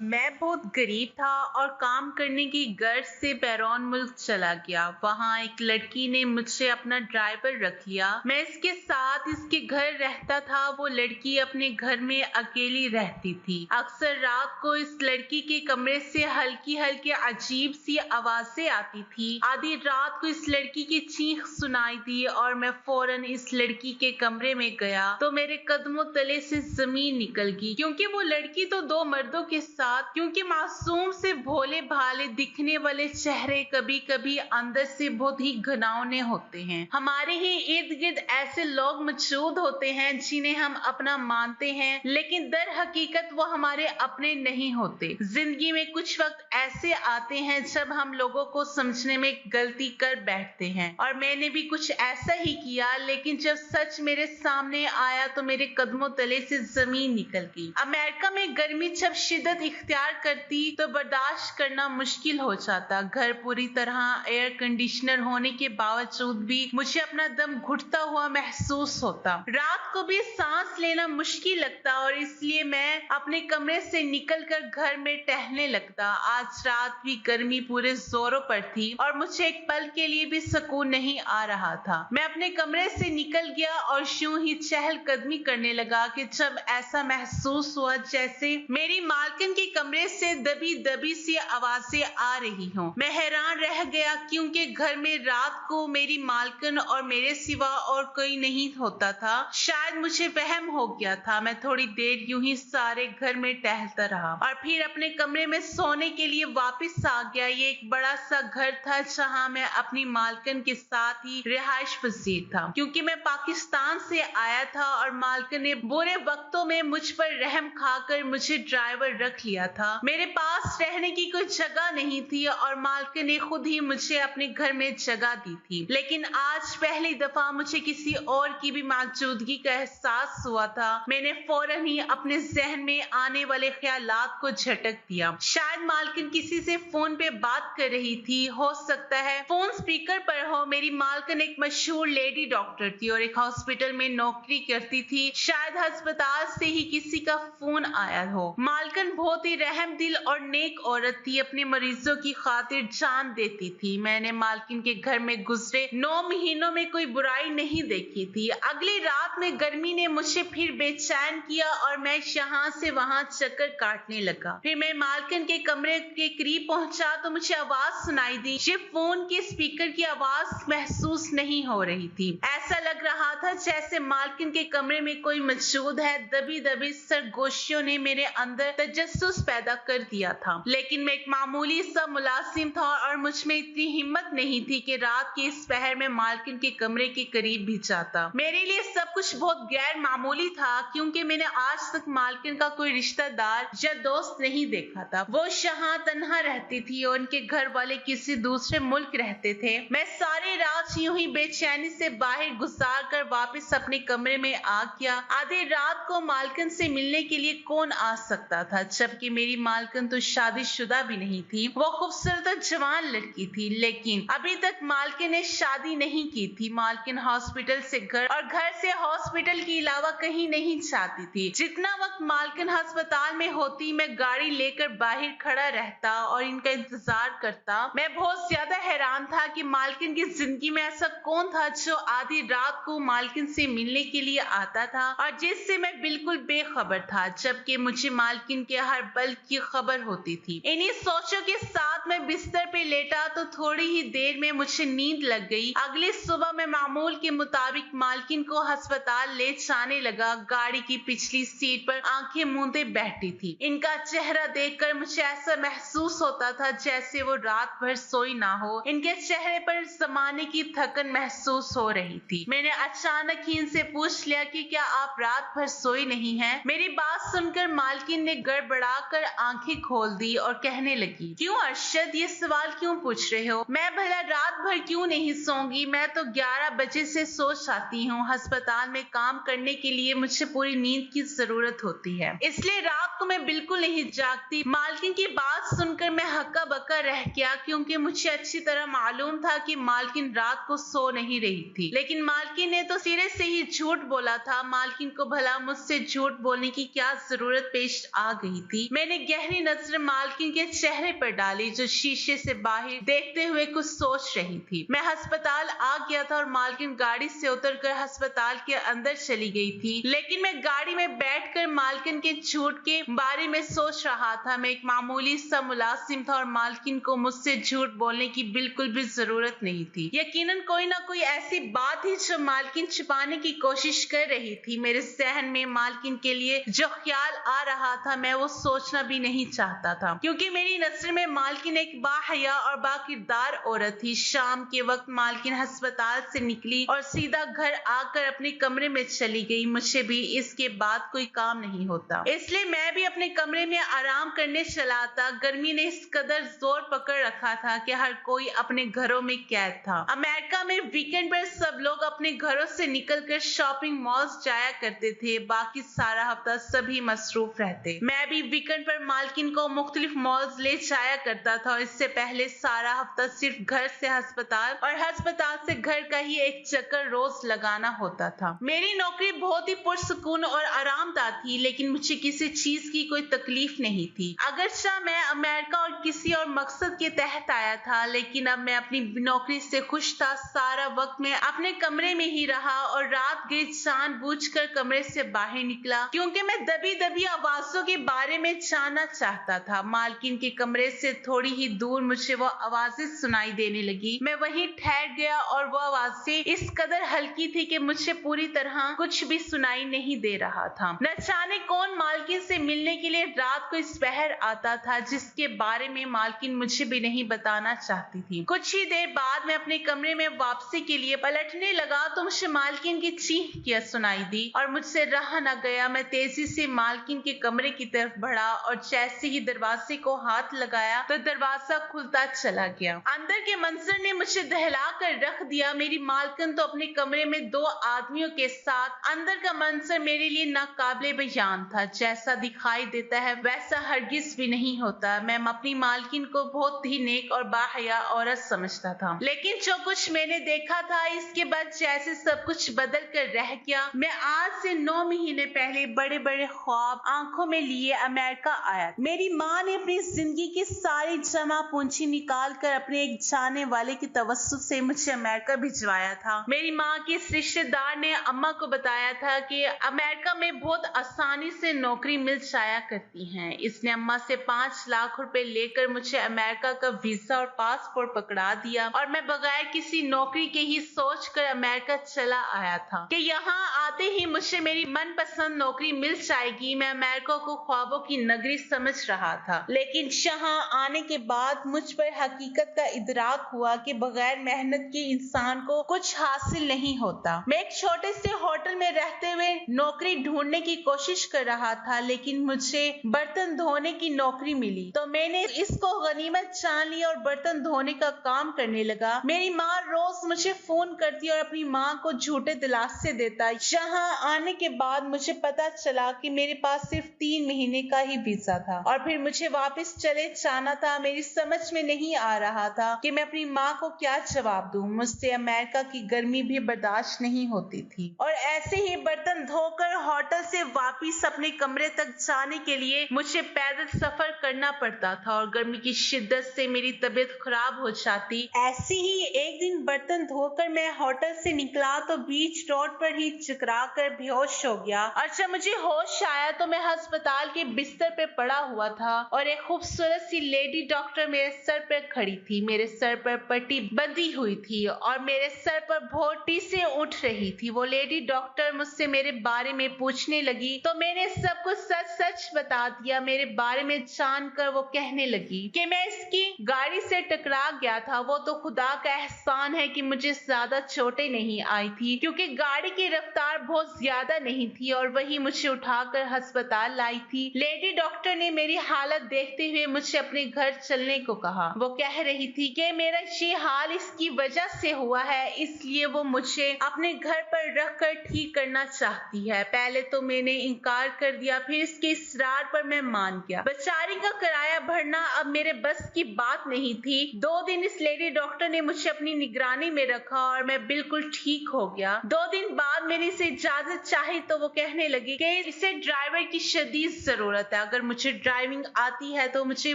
मैं बहुत गरीब था और काम करने की गर्ज से बैरून मुल्क चला गया। वहाँ एक लड़की ने मुझसे अपना ड्राइवर रख लिया। मैं इसके साथ इसके घर रहता था। वो लड़की अपने घर में अकेली रहती थी। अक्सर रात को इस लड़की के कमरे से हल्की हल्की अजीब सी आवाजें आती थी। आधी रात को इस लड़की की चीख सुनाई दी और मैं फौरन इस लड़की के कमरे में गया तो मेरे कदमों तले से जमीन निकल गई, क्योंकि वो लड़की तो दो मर्दों के साथ, क्योंकि मासूम से भोले भाले दिखने वाले चेहरे कभी कभी अंदर से बहुत ही घिनौने होते हैं। हमारे ही इर्द गिर्द ऐसे लोग मौजूद होते हैं जिन्हें हम अपना मानते हैं, लेकिन दर हकीकत वो हमारे अपने नहीं होते। जिंदगी में कुछ वक्त ऐसे आते हैं जब हम लोगों को समझने में गलती कर बैठते हैं, और मैंने भी कुछ ऐसा ही किया। लेकिन जब सच मेरे सामने आया तो मेरे कदमों तले से जमीन निकल गई। अमेरिका में गर्मी जब शिद्दत इख्तियार करती तो बर्दाश्त करना मुश्किल हो जाता। घर पूरी तरह एयर कंडीशनर होने के बावजूद भी मुझे अपना दम घुटता हुआ महसूस होता। रात को भी सांस लेना मुश्किल लगता और इसलिए मैं अपने कमरे से निकलकर घर में टहलने लगता। आज रात भी गर्मी पूरे जोरों पर थी और मुझे एक पल के लिए भी सुकून नहीं आ रहा था। मैं अपने कमरे से निकल गया और यूं ही चहलकदमी करने लगा कि जब ऐसा महसूस हुआ जैसे मेरी मालकिन के कमरे से दबी दबी सी आवाजें आ रही हों। मैं हैरान रह गया, क्योंकि घर में रात को मेरी मालकिन और मेरे सिवा और कोई नहीं होता था। शायद मुझे वहम हो गया था। मैं थोड़ी देर यूं ही सारे घर में टहलता रहा और फिर अपने कमरे में सोने के लिए वापस आ गया। ये एक बड़ा सा घर था जहां मैं अपनी मालकिन के साथ ही रिहाइश पजीर था, क्योंकि मैं पाकिस्तान से आया था और मालकिन ने बुरे वक्तों में मुझ पर रहम खाकर मुझे ड्राइवर रख लिया था। मेरे पास रहने की कोई जगह नहीं थी और मालकिन ने खुद ही मुझे अपने घर में जगह दी थी। लेकिन आज पहली दफा मुझे किसी और की भी मौजूदगी का एहसास हुआ था। मैंने फौरन ही अपने जहन में आने वाले ख्यालात को झटक दिया। शायद मालकिन किसी से फोन पे बात कर रही थी। हो सकता है फोन स्पीकर पर हो। मेरी मालकिन एक मशहूर लेडी डॉक्टर थी और एक हॉस्पिटल में नौकरी करती थी। शायद अस्पताल से ही किसी का फोन आया हो। मालकिन बहुत ही रहम दिल और नेक औरत थी। अपने मरीजों की खातिर जान देती थी। मैंने मालकिन के घर में गुजरे 9 महीनों में कोई बुराई नहीं देखी थी। अगली रात में गर्मी ने मुझे फिर बेचैन किया और मैं यहाँ से वहाँ चक्कर काटने लगा। फिर मैं मालकिन के कमरे के करीब पहुंचा तो मुझे आवाज सुनाई दी। ये फोन के स्पीकर की आवाज महसूस नहीं हो रही थी। ऐसा लग रहा था जैसे मालकिन के कमरे में कोई मौजूद है। दबी दबी सरगोशियों ने मेरे अंदर तजस्सुस पैदा कर दिया था। लेकिन मैं एक मामूली सा मुलाजिम था और मुझ में इतनी हिम्मत नहीं थी कि रात के इस पहर में मालकिन के कमरे के करीब भी जाता। मेरे लिए सब कुछ बहुत गैर मामूली था, क्योंकि मैंने आज तक मालकिन का कोई रिश्तेदार या दोस्त नहीं देखा था। वो यहाँ तन्हा रहती थी और उनके घर वाले किसी दूसरे मुल्क रहते थे। मैं सारी रात यूं ही बेचैनी से बाहर गुजार कर वापस अपने कमरे में आ गया। आधी रात को मालकिन से मिलने के लिए कौन आ सकता था, जबकि मेरी मालकिन तो शादीशुदा भी नहीं थी। वो खूबसूरत और जवान लड़की थी, लेकिन अभी तक मालकिन ने शादी नहीं की थी। मालकिन हॉस्पिटल से घर और घर से हॉस्पिटल के अलावा कहीं नहीं जाती थी। जितना वक्त मालकिन अस्पताल में होती मैं गाड़ी लेकर बाहर खड़ा रहता और इनका इंतजार करता। मैं बहुत ज्यादा हैरान था कि मालकिन की जिंदगी में ऐसा कौन था जो आधी रात को मालकिन से मिलने के लिए आता था और जिससे मैं बिल्कुल बेखबर था, जबकि मुझे मालकिन के हर पल की खबर होती थी। इन्हीं सोचों के साथ मैं बिस्तर पे लेटा तो थोड़ी ही देर में मुझे नींद लग गई। अगली सुबह मैं मामूल के मुताबिक मालकिन को अस्पताल ले जाने लगा। गाड़ी की पिछली सीट पर आंखें मूंदे बैठी थी। इनका चेहरा देखकर मुझे ऐसा महसूस होता था जैसे वो रात भर सोई ना हो। इनके चेहरे पर जमाने की थकन महसूस हो रही थी। मैंने अचानक ही इनसे पूछ लिया कि क्या आप रात भर सोई नहीं हैं? मेरी बात सुनकर मालकिन ने गड़बड़ाकर आंखें खोल दी और कहने लगी, क्यों अरशद, ये सवाल क्यों पूछ रहे हो? मैं भला रात भर क्यों नहीं सोऊंगी? मैं तो 11 बजे से सो जाती हूँ। अस्पताल में काम करने के लिए मुझे पूरी नींद की जरूरत होती है, इसलिए रात को मैं बिल्कुल नहीं जागती। मालकिन की बात सुनकर मैं हक्का बक्का रह गया, क्योंकि मुझे अच्छी तरह मालूम था कि मालकिन रात को सो नहीं रही थी। लेकिन मालकिन ने तो सिरे से ही झूठ बोला था। मालकिन को भला मुझसे झूठ बोलने की क्या जरूरत पेश आ गई थी? मैंने गहरी नजर मालकिन के चेहरे पर डाली जो शीशे से बाहर देखते हुए कुछ सोच रही थी। मैं अस्पताल आ गया था और मालकिन गाड़ी से उतरकर अस्पताल के अंदर चली गई थी, लेकिन मैं गाड़ी में बैठकर मालकिन के झूठ के बारे में सोच रहा था। मैं एक मामूली सा मुलाजिम था और मालकिन को मुझसे झूठ बोलने की बिल्कुल भी जरूरत नहीं थी। यकीनन कोई ना कोई ऐसी बात थी जो मालकिन छिपाने की कोशिश कर रही थी। मेरे जहन में मालकिन के लिए जो ख्याल आ रहा था मैं वो सोचना भी नहीं चाहता था, क्योंकि मेरी नजर में मालकिन एक बाहया और बाकिरदार औरत थी। शाम के वक्त मालकिन अस्पताल से निकली और सीधा घर आकर अपने कमरे में चली गई। मुझे भी इसके बाद कोई काम नहीं होता, इसलिए मैं भी अपने कमरे में आराम करने चला था। गर्मी ने इस कदर जोर पकड़ रखा था कि हर कोई अपने घरों में कैद था। अमेरिका में वीकेंड पर सब लोग अपने घरों से निकलकर शॉपिंग मॉल्स जाया करते थे, बाकी सारा हफ्ता सभी मसरूफ रहते। मैं भी वीकेंड पर मालकिन को मुख्तलिफ मॉल्स ले जाया करता था और इससे पहले सारा हफ्ता सिर्फ घर से अस्पताल और अस्पताल से घर का ही एक चक्कर रोज लगाना होता था। मेरी नौकरी बहुत ही पुरसुकून और आरामदायक थी, लेकिन मुझे किसी चीज की कोई तकलीफ नहीं थी। अगरचा मैं अमेरिका और किसी और मकसद के तहत आया था, लेकिन अब मैं अपनी नौकरी से खुश था। सारा वक्त मैं अपने कमरे में ही रहा और रात गई जानबूझकर कमरे से बाहर निकला, क्योंकि मैं दबी दबी आवाजों के बारे में जानना चाहता था। मालकिन के कमरे से थोड़ी ही दूर मुझे वो आवाजें सुनाई देने लगी। मैं वहीं ठहर गया और वो आवाजें इस कदर हल्की थी कि मुझे पूरी तरह कुछ भी सुनाई नहीं दे रहा था। न जाने कौन मालकिन से मिलने के लिए रात को इस पहर आता था, जिसके बारे में मालकिन मुझे भी नहीं बताना चाहती थी। कुछ ही देर बाद मैं अपने कमरे में वापसी के लिए पलटने लगा तो मुझे मालकिन की चीख सुनाई दी और मुझसे रहा न गया। मैं तेजी से मालकिन के कमरे की तरफ बढ़ा और जैसे ही दरवाजे को हाथ लगाया तो दरवाजा खुलता चला गया। अंदर के मंजर ने मुझे दहला कर रख दिया। मेरी मालकिन तो अपने कमरे में दो आदमियों के साथ। अंदर का मंजर मेरे लिए नाकाबिले बयान था। जैसा दिखाई देता है वैसा हरगिज भी नहीं होता। मैं अपनी मालकिन को बहुत ही नेक और बाहया औरत समझता था, लेकिन जो कुछ मैंने देखा था इसके बाद जैसे सब कुछ बदल कर रह गया। मैं आज से 9 महीने पहले बड़े बड़े ख्वाब आंखों में लिए अमेरिका आया। मेरी माँ ने अपनी जिंदगी की सारी जमा पूंजी निकाल कर अपने एक जाने वाले की तवस्सुत से मुझे अमेरिका भिजवाया था। मेरी माँ के इस रिश्तेदार ने अम्मा को बताया था कि अमेरिका में बहुत आसानी से नौकरी मिल जाया करती है। इसने अम्मा से 5 लाख रुपए लेकर मुझे अमेरिका का वीजा और पासपोर्ट पकड़ा दिया और मैं बगैर किसी नौकरी के ही सोच कर अमेरिका चला आया था कि यहाँ आते ही मुझे मेरी मनपसंद नौकरी मिल जाएगी। मैं अमेरिका को ख्वाबों की नगरी समझ रहा था, लेकिन यहाँ आने के बाद मुझ पर हकीकत का इदराक हुआ कि बगैर मेहनत के इंसान को कुछ हासिल नहीं होता। मैं एक छोटे से होटल में रहते हुए नौकरी ढूंढने की कोशिश कर रहा था, लेकिन मुझे बर्तन धोने की नौकरी मिली तो मैंने इसको गनीमत जान ली और बर्तन धोने का काम करने लगा। मेरी माँ रोज मुझे फोन करती और अपनी माँ को झूठे दिलासे देता। यहाँ आने के बाद मुझे पता चला कि मेरे पास सिर्फ 3 महीने का ही वीजा था और फिर मुझे वापस चले जाना था। मेरी समझ में नहीं आ रहा था कि मैं अपनी माँ को क्या जवाब दूं। मुझसे अमेरिका की गर्मी भी बर्दाश्त नहीं होती थी और ऐसे ही बर्तन धोकर होटल से वापस अपने कमरे तक जाने के लिए मुझे पैदल सफर करना पड़ता था और गर्मी की शिद्दत से मेरी तबीयत खराब हो जाती। ऐसे ही एक दिन बर्तन धोकर मैं होटल से निकला तो बीच रोड पर ही चकरा कर बेहोश हो गया और जब मुझे होश आया तो मैं अस्पताल के बिस्तर पे पड़ा हुआ था और एक खूबसूरत सी लेडी डॉक्टर मेरे सर पर खड़ी थी। मेरे सर पर पट्टी बंधी हुई थी और मेरे सर पर भोटी से उठ रही थी। वो लेडी डॉक्टर मुझसे मेरे बारे में पूछने लगी तो मैंने सब कुछ सच सच बता दिया। मेरे बारे में जानकर वो कहने लगी कि मैं इसकी गाड़ी से टकरा गया था। वो तो खुदा का एहसान है कि मुझे ज्यादा चोटें नहीं आई थी, क्योंकि गाड़ी की रफ्तार बहुत ज्यादा नहीं थी और वही मुझे उठाकर अस्पताल लाई थी। लेडी डॉक्टर ने मेरी हालत देखते हुए मुझे अपने घर चलने को कहा। वो कह रही थी कि मेरा ये हाल इसकी वजह से हुआ है, इसलिए वो मुझे अपने घर पर रखकर ठीक करना चाहती है। पहले तो मैंने इनकार कर दिया, फिर इसके इसरार पर मैं मान गया। बेचारी का किराया बढ़ना अब मेरे बस की बात नहीं थी। 2 दिन इस लेडी डॉक्टर ने मुझे अपनी निगरानी में रखा और मैं बिल्कुल ठीक हो गया। 2 दिन बाद मेरी से इजाजत चाही तो वो कहने लगी कि इसे ड्राइवर की शदीद जरूरत है। अगर मुझे ड्राइविंग आती है तो मुझे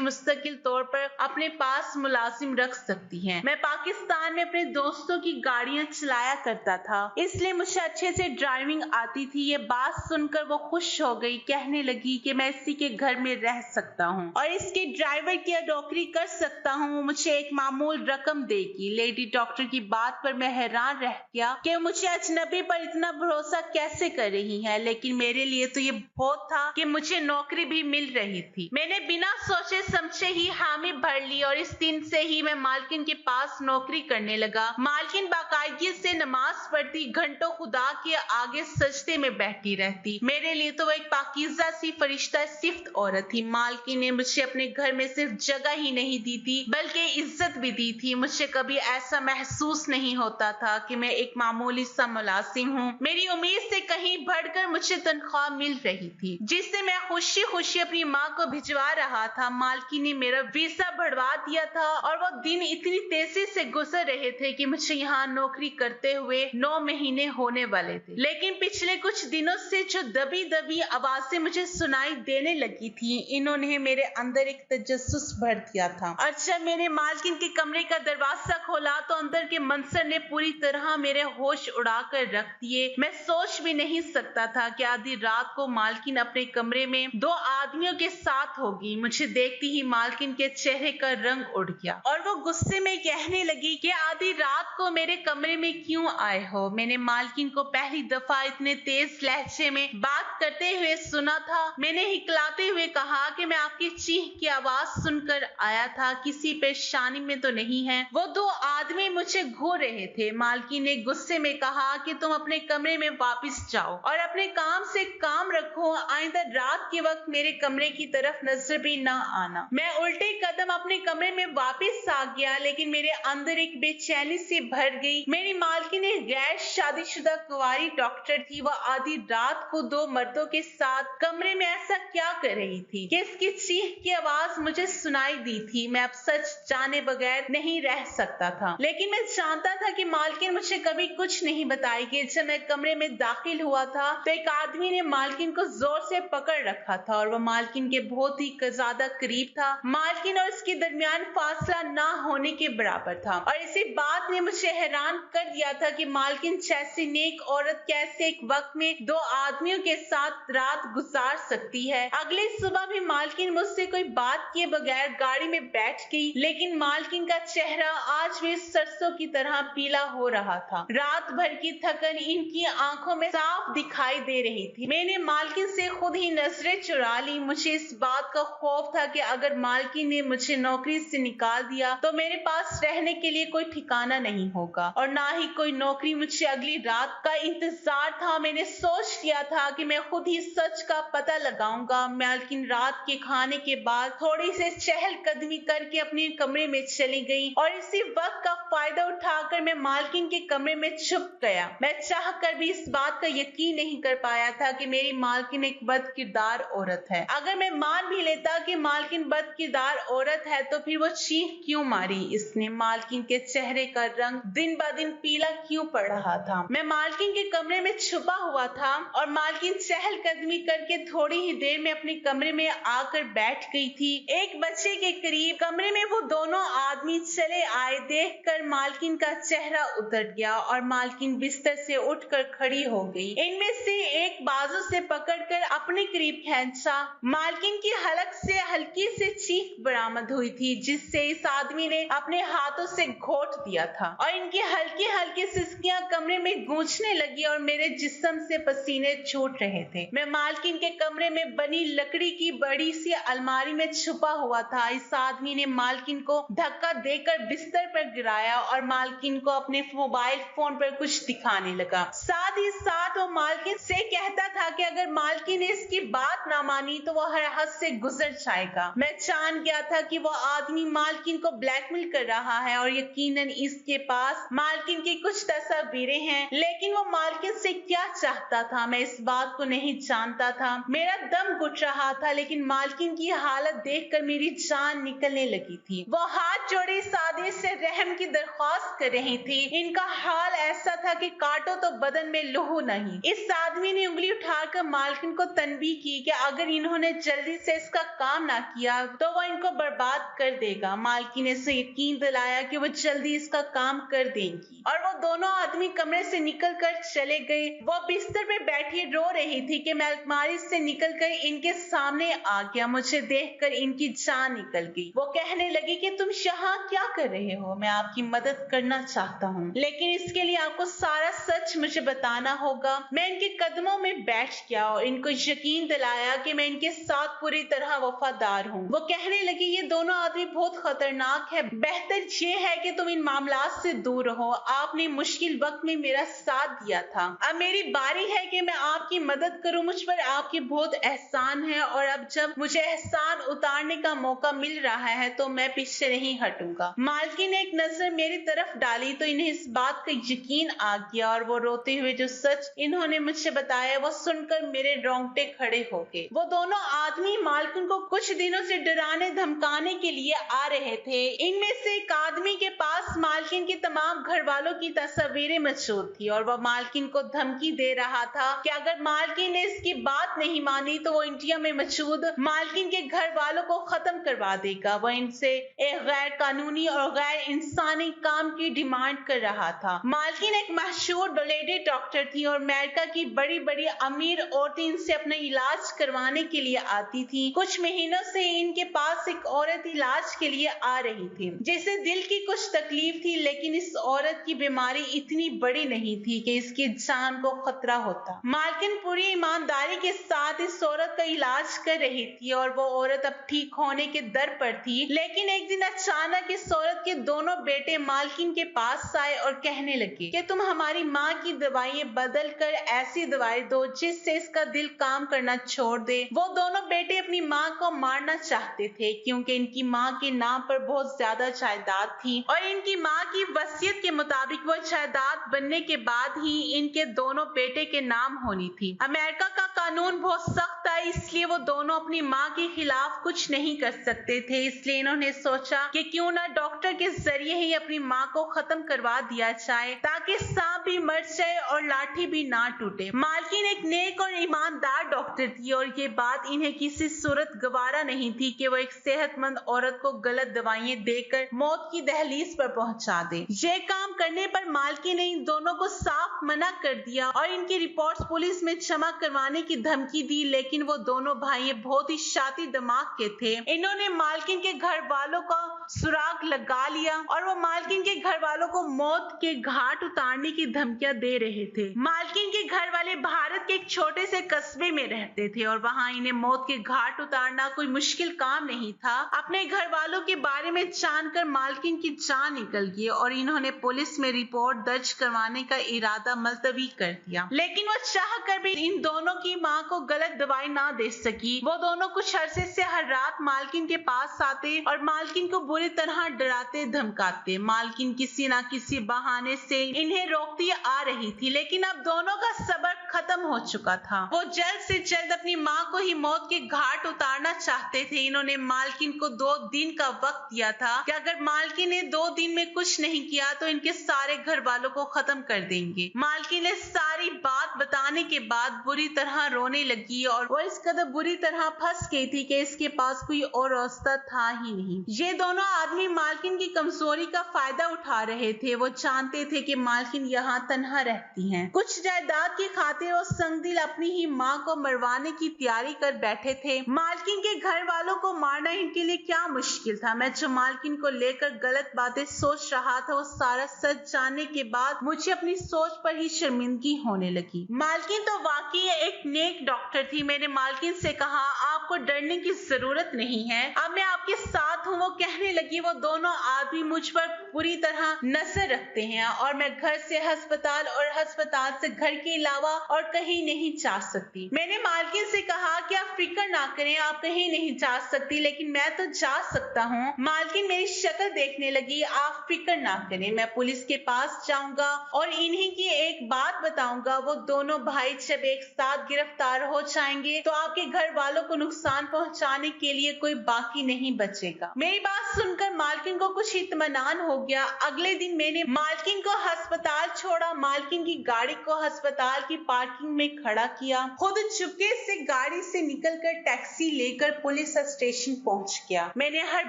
मुस्तकिल तौर पर अपने पास मुलाजिम रख सकती हैं। मैं पाकिस्तान में अपने दोस्तों की गाड़ियां चलाया करता था, इसलिए मुझे अच्छे से ड्राइविंग आती थी। ये बात सुनकर वो खुश हो गई, कहने लगी कि मैं इसी के घर में रह सकता हूँ और इसके ड्राइवर की नौकरी कर सकता हूँ। मुझे एक मामूल रकम देगी। लेडी डॉक्टर की बात पर मैं हैरान रह गया कि मुझे अजनबी पर इतना भरोसा कैसे कर रही है, लेकिन मेरे लिए तो ये बहुत था कि मुझे नौकरी भी मिल रही थी। मैंने बिना सोचे समझे ही हामी भर ली और इस दिन से ही मैं मालकिन के पास नौकरी करने लगा। मालकिन बाकायदगी से नमाज पढ़ती, घंटों खुदा के आगे सजदे में बैठी रहती। मेरे लिए तो वो एक पाकीज़ा सी फरिश्ता सिफ्त औरत थी। मालकिन ने मुझे अपने घर में सिर्फ जगह ही नहीं दी थी बल्कि इज्जत भी दी थी। मुझे कभी ऐसा महसूस नहीं होता था कि मैं एक मामूली सा मुलाजिम हूँ। मेरी उम्मीद से कहीं बढ़कर मुझे तनख्वाह मिल रही थी जिससे मैं खुशी खुशी अपनी माँ को भिजवा रहा था। मालकिन ने मेरा वीजा बढ़वा दिया था और वो दिन इतनी तेजी से गुजर रहे थे कि मुझे यहाँ नौकरी करते हुए 9 महीने होने वाले थे। लेकिन पिछले कुछ दिनों से जो दबी दबी आवाजें मुझे सुनाई देने लगी थी, इन्होंने मेरे अंदर एक तजस्सुस भर दिया था। और जब मैंने मालकिन के कमरे का दरवाजा खोला तो अंदर के मंजर ने पूरी तरह मेरे होश उड़ा कर रख दिए। मैं सोच भी नहीं सकता था कि आधी रात को मालकिन अपने कमरे में 2 आदमियों के साथ होगी। मुझे देखती ही मालकिन के चेहरे का रंग उड़ गया और वो गुस्से में कहने लगी कि आधी रात को मेरे कमरे में क्यों आए हो। मैंने मालकिन को पहली दफा इतने तेज लहजे में बात करते हुए सुना था। मैंने हिकलाते हुए कहा कि मैं आपकी चीख की आवाज सुनकर आया था, किसी परेशानी में तो नहीं है। वो 2 आदमी मुझे घूर रहे थे। मालकिन ने गुस्से में कहा कि तुम अपने कमरे में वापस जाओ और अपने काम से काम रखो। आइंदा रात के वक्त मेरे कमरे की तरफ नजर भी ना आना। मैं उल्टे कदम अपने कमरे में वापस आ गया, लेकिन मेरे अंदर एक बेचैनी से भर गई। मेरी मालकिन एक गैर शादीशुदा कुंवारी डॉक्टर थी। वह आधी रात को 2 मर्दों के साथ कमरे में ऐसा क्या कर रही थी कि इसकी चीख की आवाज मुझे सुनाई दी थी। मैं अब सच जाने बगैर नहीं रह सकता था, लेकिन मैं जानता था कि मालकिन मुझे कभी कुछ नहीं बताएगी। जब मैं कमरे में दाखिल हुआ था तो एक आदमी ने मालकिन को जोर से पकड़ रखा था और वह मालकिन के बहुत ही ज्यादा करीब था। मालकिन और इसके दरमियान फासला ना होने के बराबर था और इसी बात ने मुझे हैरान कर दिया था कि मालकिन जैसी नेक औरत कैसे एक वक्त में 2 आदमियों के साथ रात गुजार सकती है। अगली सुबह भी मालकिन मुझसे कोई बात किए बगैर गाड़ी में बैठ गई, लेकिन मालकिन का चेहरा आज भी सरसों की तरह पीला हो रहा था। रात भर की थकन इनकी आंखों में साफ दिखाई दे रही थी। मैंने मालकिन से खुद ही नजरें चुरा ली। मुझे इस बात का खौफ था कि अगर मालकिन ने मुझे नौकरी से निकाल दिया तो मेरे पास रहने के लिए कोई ठिकाना नहीं होगा और ना ही कोई नौकरी। मुझे अगली रात का इंतजार था। मैंने सोच लिया था कि मैं खुद ही सच का पता लगाऊंगा। मालकिन रात के खाने के बाद थोड़ी से चहलकदमी करके अपने कमरे में चली गई और इसी वक्त का फायदा उठाकर मैं मालकिन के कमरे में छुप गया। मैं चाह कर भी इस बात का यकीन नहीं कर पाया था कि मेरी मालकिन एक बदकिरदार औरत है। अगर मैं मान भी लेता कि मालकिन बदकिरदार औरत है तो फिर वो चीख क्यों मारी इसने? मालकिन के चेहरे का रंग दिन ब दिन पीला क्यों पड़ रहा था? मैं मालकिन के कमरे में छुपा हुआ था और मालकिन चहलकदमी करके थोड़ी ही देर में अपने कमरे में आकर बैठ गई थी। 1 बजे के करीब कमरे में वो दोनों आदमी चले आए। देखकर मालकिन का चेहरा उतर गया और मालकिन बिस्तर से उठकर खड़ी हो गई। इनमें से एक बाजू से पकड़कर अपने करीब खींचा। मालकिन की हलक से हल्की से चीख बरामद हुई थी जिससे इस आदमी ने अपने हाथों से घोट दिया था और इनकी हल्की हल्की सिसकियां कमरे में गूंजने लगी और मेरे जिस्म से पसीने छूट रहे थे। मैं मालकिन के कमरे में बनी लकड़ी की बड़ी सी अलमारी में छुपा हुआ था। इस आदमी ने मालकिन को धक्का देकर बिस्तर पर गिराया और मालकिन को अपने मोबाइल फोन पर कुछ दिखाने लगा। साथ ही साथ वो मालकिन से कहता था कि अगर मालकिन ने इसकी बात ना मानी तो वो हर हद से गुजर जाएगा। मैं जान गया था कि वो आदमी मालकिन को ब्लैकमेल कर रहा है और यकीनन इसके पास मालकिन की कुछ तस्वीरें हैं, लेकिन वो मालकिन से क्या चाहता था मैं इस बात को नहीं जानता था। मेरा दम घुट रहा था, लेकिन मालकिन की हालत देख देखकर मेरी जान निकलने लगी थी। वो हाथ जोड़े इस आदमी से रहम की दरख्वास्त कर रही थी। इनका हाल ऐसा था कि काटो तो बदन में लहू नहीं। इस आदमी ने उंगली उठाकर मालकिन को तनबीह की कि अगर इन्होंने जल्दी से इसका काम ना किया तो वो इनको बर्बाद कर देगा। मालकिन ने उसे यकीन दिलाया कि वो जल्दी इसका काम कर देंगी और वो दोनों आदमी कमरे से निकल कर चले गए। वो बिस्तर पे बैठी रो रही थी कि मैं अलमारी से निकल कर इनके सामने आ गया। मुझे देखकर इनकी जान निकल गई। वो कहने लगी कि तुम यहाँ क्या कर रहे हो? मैं आपकी मदद करना चाहता हूँ, लेकिन इसके लिए आपको सारा सच मुझे बताना होगा। मैं इनके कदमों में बैठ गया और इनको यकीन दिलाया कि मैं इनके साथ पूरी तरह वफादार हूँ। वो कहने लगी ये दोनों आदमी बहुत खतरनाक है, बेहतर ये है कि तुम इन मामलात से दूर रहो। आपने मुश्किल वक्त में मेरा साथ दिया था, अब मेरी बारी है कि मैं आपकी मदद करूं। मुझ पर आपके बहुत एहसान है और अब जब मुझे एहसान उतारने का मौका मिल रहा है तो मैं पीछे नहीं हटूंगा। मालकिन ने एक नजर मेरी तरफ डाली तो इन्हें इस बात का यकीन आ गया और वो रोते हुए जो सच इन्होंने मुझे बताया वो सुनकर मेरे रोंगटे खड़े हो गए। वो दोनों आदमी मालकिन को कुछ दिनों से डराने धमकाने के लिए आ रहे थे। इनमें से एक आदमी के पास मालकिन के तमाम घर वालों की तस्वीरें मौजूद थी और वह मालकिन को धमकी दे रहा था कि अगर मालकिन ने इसकी बात नहीं मानी तो वो इंडिया में मौजूद मालकिन के घर वालों को खत्म करवा देगा। वह इनसे एक गैर कानूनी और गैर इंसानी काम की डिमांड कर रहा था। मालकिन एक मशहूर लेडी डॉक्टर थी और अमेरिका की बड़ी बड़ी अमीर औरतें इनसे अपना इलाज करवाने के लिए आती थी। कुछ महीनों से इनके पास एक औरत इलाज के लिए आ रही थी जिसे दिल की कुछ तकलीफ थी, लेकिन इस औरत की बीमारी इतनी बड़ी नहीं थी कि इसकी जान को खतरा होता। मालकिन पूरी ईमानदारी के साथ इस औरत का इलाज कर रही थी और वो औरत अब ठीक होने के दर पर थी। लेकिन एक दिन अचानक इस औरत के दोनों बेटे मालकिन के पास आए और कहने लगे कि तुम हमारी माँ की दवाइयाँ बदल कर ऐसी दवाई दो जिससे इसका दिल काम करना छोड़ दे। वो दोनों बेटे अपनी माँ को मारना चाहते थे क्योंकि इनकी माँ के नाम पर बहुत ज्यादा जायदाद थी और इनकी माँ की वसीयत के मुताबिक वो जायदाद बनने के बाद ही इनके दोनों बेटे के नाम होनी थी। अमेरिका का कानून बहुत सख्त है, इसलिए वो दोनों अपनी माँ के खिलाफ कुछ नहीं कर सकते थे। इसलिए इन्होंने सोचा कि क्यों ना डॉक्टर के जरिए ही अपनी माँ को खत्म करवा दिया जाए ताकि सांप भी मर जाए और लाठी भी ना टूटे। मालकिन एक नेक और ईमानदार डॉक्टर थी और ये बात इन्हें किसी सूरत गवारा नहीं थी कि वो एक सेहतमंद औरत को गलत दवाइयाँ देकर मौत की दहलीज पर पहुंचा दे। ये काम करने पर मालकिन ने इन दोनों को साफ मना कर दिया और इनकी रिपोर्ट्स पुलिस में जमा करवाने की धमकी दी, लेकिन वो दोनों भाई बहुत ही शाती दिमाग के थे। इन्होंने मालकिन के घर वालों का सुराग लगा लिया और वो मालकिन के घर वालों को मौत के घाट उतारने की धमकियां दे रहे थे। मालकिन के घर वाले भारत के एक छोटे से कस्बे में रहते थे और वहां इन्हें मौत के घाट उतारना कोई मुश्किल काम नहीं था। अपने घर वालों के बारे में जानकर मालकिन की जान निकल गई और इन्होंने पुलिस में रिपोर्ट दर्ज करवाने का इरादा मुलतवी कर दिया, लेकिन वो चाह कर भी इन दोनों की माँ को गलत दवाई ना दे सकी। वो दोनों कुछ अरसे से हर रात मालकिन के पास आते और मालकिन को बुरी तरह डराते धमकाते। मालकिन किसी ना किसी बहाने से इन्हें रोकती आ रही थी, लेकिन अब दोनों का सब्र खत्म हो चुका था। वो जल्द से जल्द अपनी माँ को ही मौत के घाट उतारना चाहते थे। इन्होंने मालकिन को 2 दिन का वक्त दिया था कि अगर मालकिन ने 2 दिन में कुछ नहीं किया तो इनके सारे घर वालों को खत्म कर देंगे। मालकिन ने सारी बात बताने के बाद बुरी तरह रोने लगी और वो इस कदर बुरी तरह फंस गई थी कि इसके पास कोई और रास्ता था ही नहीं। ये दोनों आदमी मालकिन की कमजोरी का फायदा उठा रहे थे। वो जानते थे कि मालकिन यहाँ तन्हा रहती हैं। कुछ जायदाद की खातिर वो संगदिल अपनी ही माँ को मरवाने की तैयारी कर बैठे थे। मालकिन के घर वालों को मारना इनके लिए क्या मुश्किल था। मैं जो मालकिन को लेकर गलत बातें सोच रहा था वो सारा सच जानने के बाद मुझे अपनी सोच पर ही शर्मिंदगी होने लगी। मालकिन तो वाकई एक नेक डॉक्टर थी। मैंने मालकिन से कहा आपको डरने की जरूरत नहीं है, अब मैं आपके साथ हूँ। वो कहने लगी कि वो दोनों आदमी मुझ पर पूरी तरह नजर रखते हैं और मैं घर से अस्पताल और अस्पताल से घर के अलावा और कहीं नहीं जा सकती। मैंने मालकिन से कहा कि आप फिक्र ना करें, आप कहीं नहीं जा सकती, लेकिन मैं तो जा सकता हूँ। मालकिन मेरी शक्ल देखने लगी। आप फिक्र ना करें, मैं पुलिस के पास जाऊंगा और इन्हीं की एक बात बताऊंगा। वो दोनों भाई जब एक साथ गिरफ्तार हो जाएंगे तो आपके घर वालों को नुकसान पहुंचाने के लिए कोई बाकी नहीं बचेगा। मेरी बात सुनकर मालकिन को कुछ इत्मीनान हो गया। अगले दिन मैंने मालकिन को अस्पताल छोड़ा, मालकिन की गाड़ी को अस्पताल की पार्किंग में खड़ा किया, खुद चुपके से गाड़ी से निकलकर टैक्सी लेकर पुलिस स्टेशन पहुंच गया। मैंने हर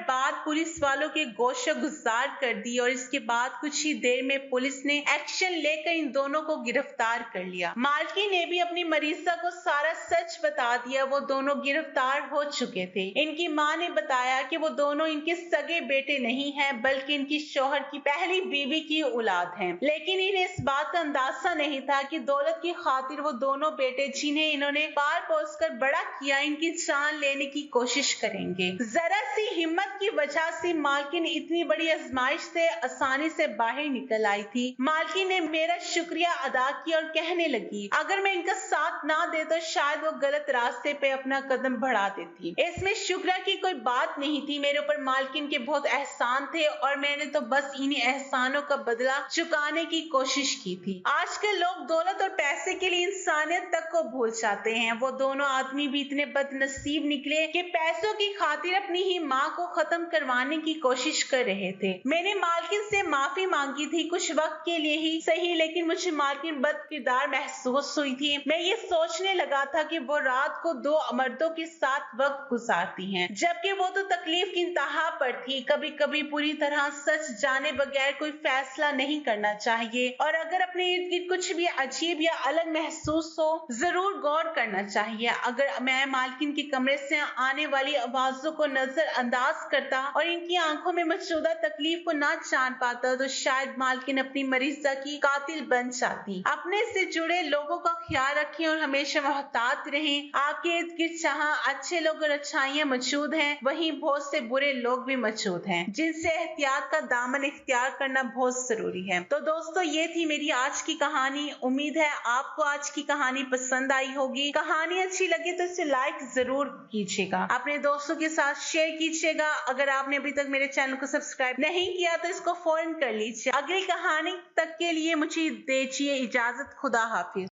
बात पुलिस वालों के गोशो गुजार कर दी और इसके बाद कुछ ही देर में पुलिस ने एक्शन लेकर इन दोनों को गिरफ्तार कर लिया। मालकिन ने भी अपनी मरीजा को सारा सच बता दिया। वो दोनों गिरफ्तार हो चुके थे। इनकी मां ने बताया कि वो दोनों इनके सगे बेटे नहीं हैं, बल्कि इनकी शौहर की पहली बीवी की औलाद हैं। लेकिन इन्हें इस बात का अंदाजा नहीं था कि दौलत की खातिर वो दोनों बेटे, जिन्हें इन्होंने पाल पोस कर बड़ा किया, इनकी जान लेने की कोशिश करेंगे। जरा सी हिम्मत की वजह से मालकिन इतनी बड़ी आजमाइश से आसानी से बाहर निकल आई थी। मालकिन ने मेरा शुक्रिया अदा किया और कहने लगी, अगर मैं इनका साथ ना दे तो शायद वो गलत रास्ते पे अपना कदम बढ़ा देती। इसमें शुक्रिया की कोई बात नहीं थी। मेरे ऊपर मालकिन के बहुत एहसान थे और मैंने तो बस इन्हीं एहसानों का बदला चुकाने की कोशिश की थी। आजकल लोग दौलत और पैसे के लिए इंसानियत तक को भूल जाते हैं। वो दोनों आदमी भी इतने बदनसीब निकले कि पैसों की खातिर अपनी ही माँ को खत्म करवाने की कोशिश कर रहे थे। मैंने मालकिन से माफी मांगी थी, कुछ वक्त के लिए ही सही, लेकिन मुझे मालकिन बद किरदार महसूस हुई थी। मैं ये सोचने लगा था कि वो रात को दो मर्दों के साथ वक्त गुजारती हैं, जबकि वो तो तकलीफ की इंतहा पर थी। कभी कभी पूरी तरह सच जाने बगैर कोई फैसला नहीं करना चाहिए और अगर अपने इर्द गिर्द कुछ भी अजीब या अलग महसूस हो जरूर गौर करना चाहिए। अगर मैं मालकिन के कमरे से आने वाली आवाजों को नजरअंदाज करता और इनकी आंखों में मौजूदा तकलीफ को ना जान पाता तो शायद मालकिन अपनी मरीजा की कातिल बन जाती। अपने से जुड़े लोगों का ख्याल रखें और हमेशा मोहतात रहें। आपके इर्द गिर्द जहाँ अच्छे लोग और अच्छाइयाँ मौजूद हैं, वहीं बहुत से बुरे लोग भी मौजूद हैं, जिनसे एहतियात का दामन इख्तियार करना बहुत जरूरी है। तो दोस्तों, ये थी मेरी आज की कहानी। उम्मीद है आपको आज की कहानी पसंद आई होगी। कहानी अच्छी लगे तो इसे लाइक जरूर कीजिएगा, अपने दोस्तों के साथ शेयर कीजिएगा। अगर आपने अभी तक मेरे चैनल को सब्सक्राइब नहीं किया तो इसको फौरन कर लीजिए। अगली कहानी तक के लिए मुझे दीजिए इजाजत। खुदा हाफिज।